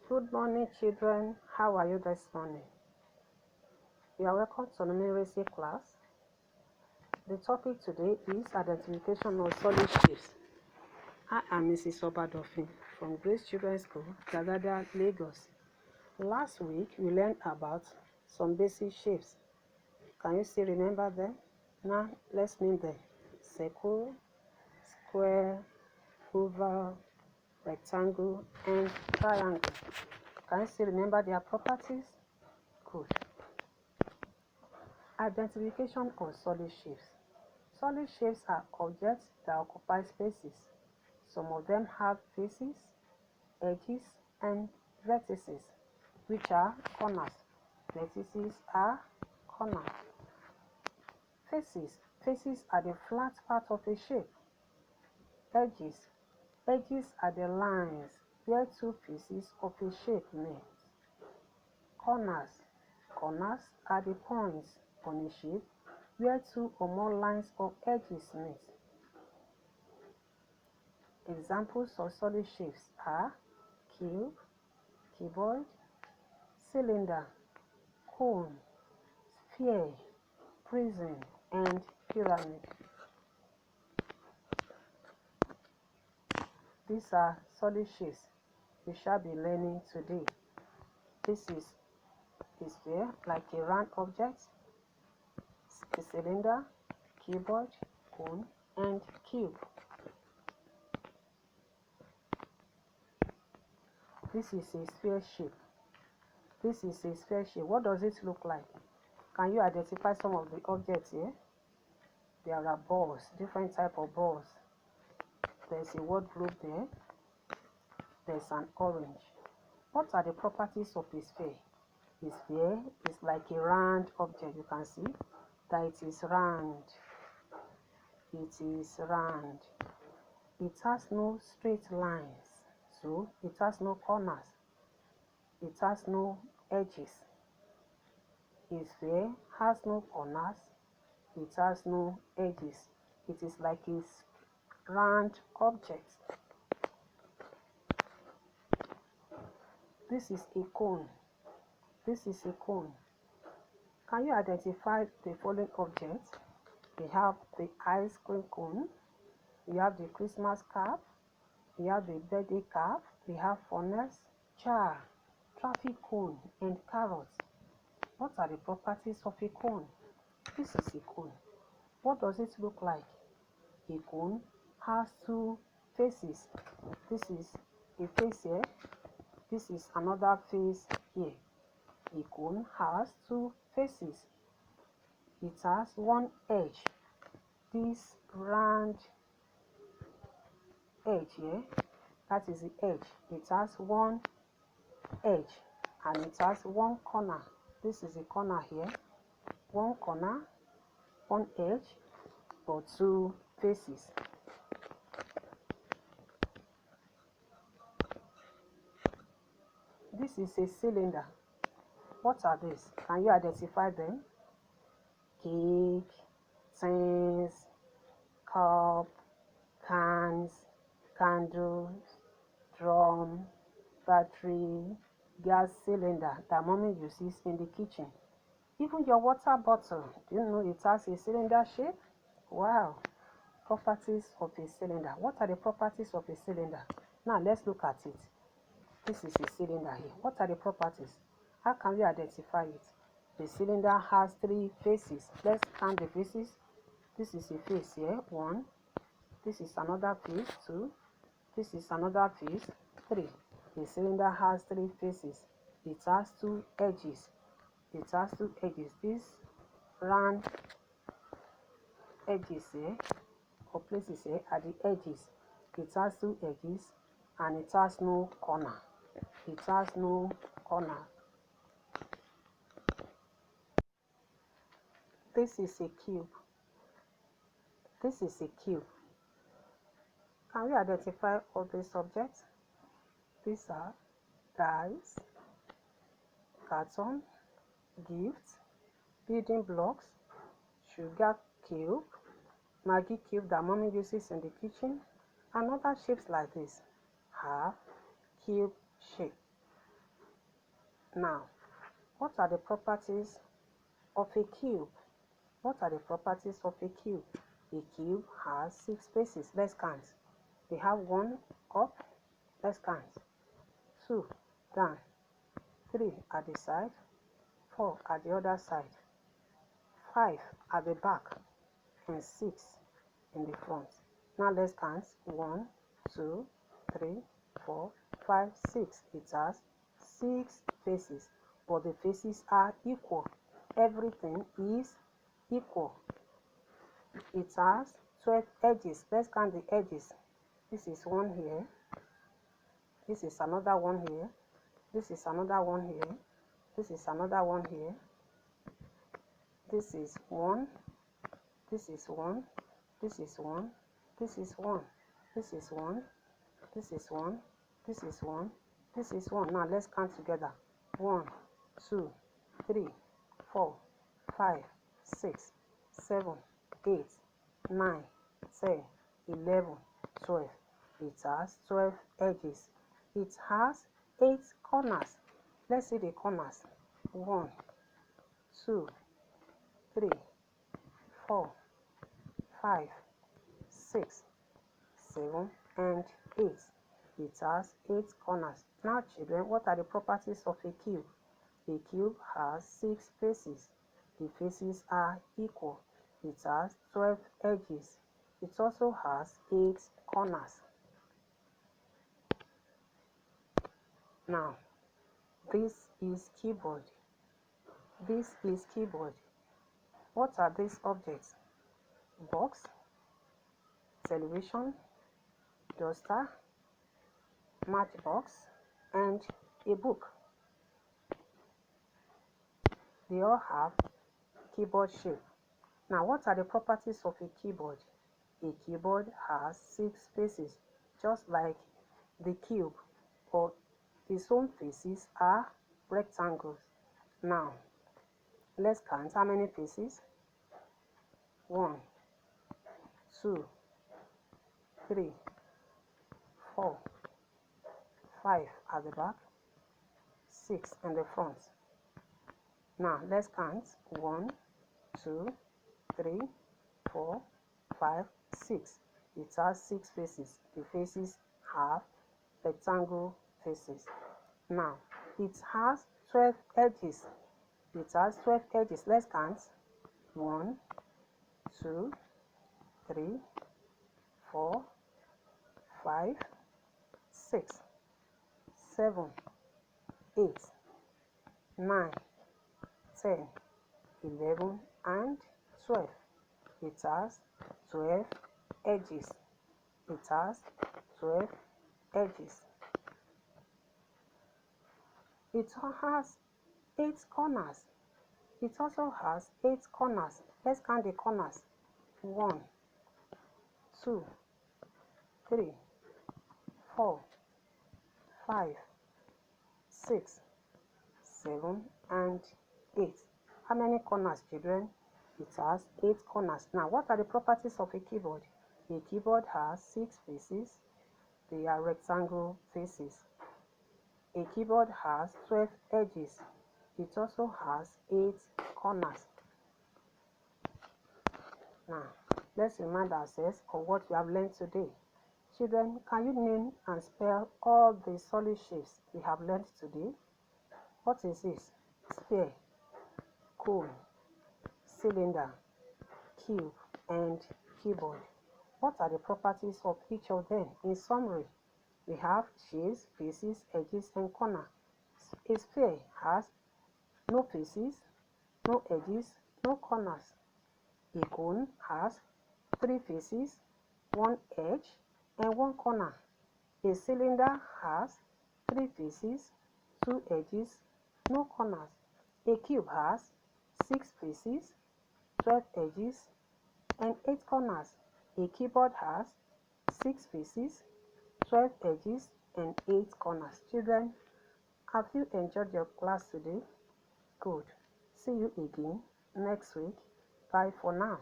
Good morning, children. How are you this morning? You are welcome to numeracy class. The topic today is identification of solid shapes. I am Mrs. Obadofin from Grace Children's School, Jagadia, Lagos. Last week, we learned about some basic shapes. Can you still remember them? Now, let's name them. Circle, square, oval, rectangle, and triangle. Can you still remember their properties? Good. Identification of solid shapes. Solid shapes are objects that occupy spaces. Some of them have faces, edges, and vertices, which are corners. Vertices are corners. Faces are the flat part of a shape. Edges are the lines where two pieces of a shape meet. Corners are the points on a shape where two or more lines or edges meet. Examples of solid shapes are cube, cuboid, cylinder, cone, sphere, prism, and pyramid. These are solid shapes we shall be learning today. This is a sphere, like a round object, a cylinder, cuboid, cone, and cube. This is a sphere shape. This is a sphere shape. What does it look like? Can you identify some of the objects here? There are balls, different type of balls. There's a word group there. There's an orange. What are the properties of a sphere? A sphere is like a round object. You can see that it is round. It is round. It has no straight lines, so it has no corners. It has no edges. A sphere has no corners. It has no edges. It is like a round object. This is a cone. This is a cone. Can you identify the following objects? We have the ice cream cone. We have the Christmas cap. We have the birthday cap. We have furnace, jar, traffic cone, and carrots. What are the properties of a cone? This is a cone. What does it look like? A cone has two faces. This is a face here. This is another face here. A cone has two faces. It has one edge. This round edge here, that is the edge. It has one edge and it has one corner. This is the corner here. One corner, one edge, or two faces. This is a cylinder. What are these? Can you identify them? Cake, tins, cup, cans, candles, drum, battery, gas cylinder that mommy uses in the kitchen. Even your water bottle, do you know it has a cylinder shape? Wow! Properties of a cylinder. What are the properties of a cylinder? Now let's look at it. This is a cylinder here. What are the properties? How can we identify it? The cylinder has three faces. Let's count the faces. This is a face here, 1. This is another face, 2. This is another face, 3. The cylinder has three faces. It has two edges. It has two edges. These round edges here, or places here, are the edges. It has two edges and it has no corner. It has no corner. This is a cube. This is a cube. Can we identify all these objects? These are dice, carton, gifts, building blocks, sugar cube, Maggi cube that mommy uses in the kitchen, and other shapes like this have cube shape. Now, what are the properties of a cube? What are the properties of a cube? A cube has 6 faces. Let's count. We have 1 up. Let's count. 2 down. 3 at the side. 4 at the other side. 5 at the back. And 6 in the front. Now let's count. 1, 2, 3, 4, 5, 6. It has 6 faces, but the faces are equal. Everything is equal. It has 12 edges. Let's count the edges. This is one here. This is another one here. This is another one here. This is another one here. This is 1. This is 1. This is 1. This is 1. This is 1. This is 1. This is 1. This is 1. Now let's count together. 1, 2, 3, 4, 5, 6, 7, 8, 9, 10, 11, 12. It has 12 edges. It has 8 corners. Let's see the corners. 1, 2, 3, 4, 5, 6, 7, and 8. It has 8 corners. Now children, what are the properties of a cube? A cube has 6 faces. The faces are equal. It has 12 edges. It also has 8 corners. Now, this is keyboard. This is keyboard. What are these objects? Box, television, duster, matchbox, and a book. They all have keyboard shape. Now, what are the properties of a keyboard? A keyboard has 6 faces, just like the cube, but its own faces are rectangles. Now, let's count how many faces. 1, 2, 3, 4, 5 at the back, 6 in the front. Now let's count. 1, 2, 3, 4, 5, 6. It has 6 faces. The faces have rectangle faces. Now it has 12 edges. It has 12 edges. Let's count. 1, 2, 3, 4, 5, 6, 7, 8, 9, 10, 11, and 12. It has 12 edges. It has 12 edges. It has 8 corners. It also has 8 corners. Let's count the corners. 1, 2, 3, 4, 5, 6, 7, and 8. How many corners, children? It has 8 corners. Now, what are the properties of a keyboard? A keyboard has 6 faces. They are rectangle faces. A keyboard has 12 edges. It also has 8 corners. Now, let's remind ourselves of what we have learned today. Children, can you name and spell all the solid shapes we have learned today? What is this? Sphere, cone, cylinder, cube, and keyboard. What are the properties of each of them? In summary, we have shapes, faces, edges, and corner. A sphere has no faces, no edges, no corners. A cone has 3 faces, 1 edge, and 1 corner. A cylinder has 3 faces, 2 edges, no corners. A cube has 6 faces, 12 edges, and 8 corners. A keyboard has 6 faces, 12 edges, and 8 corners. Children, have you enjoyed your class today? Good. See you again next week. Bye for now.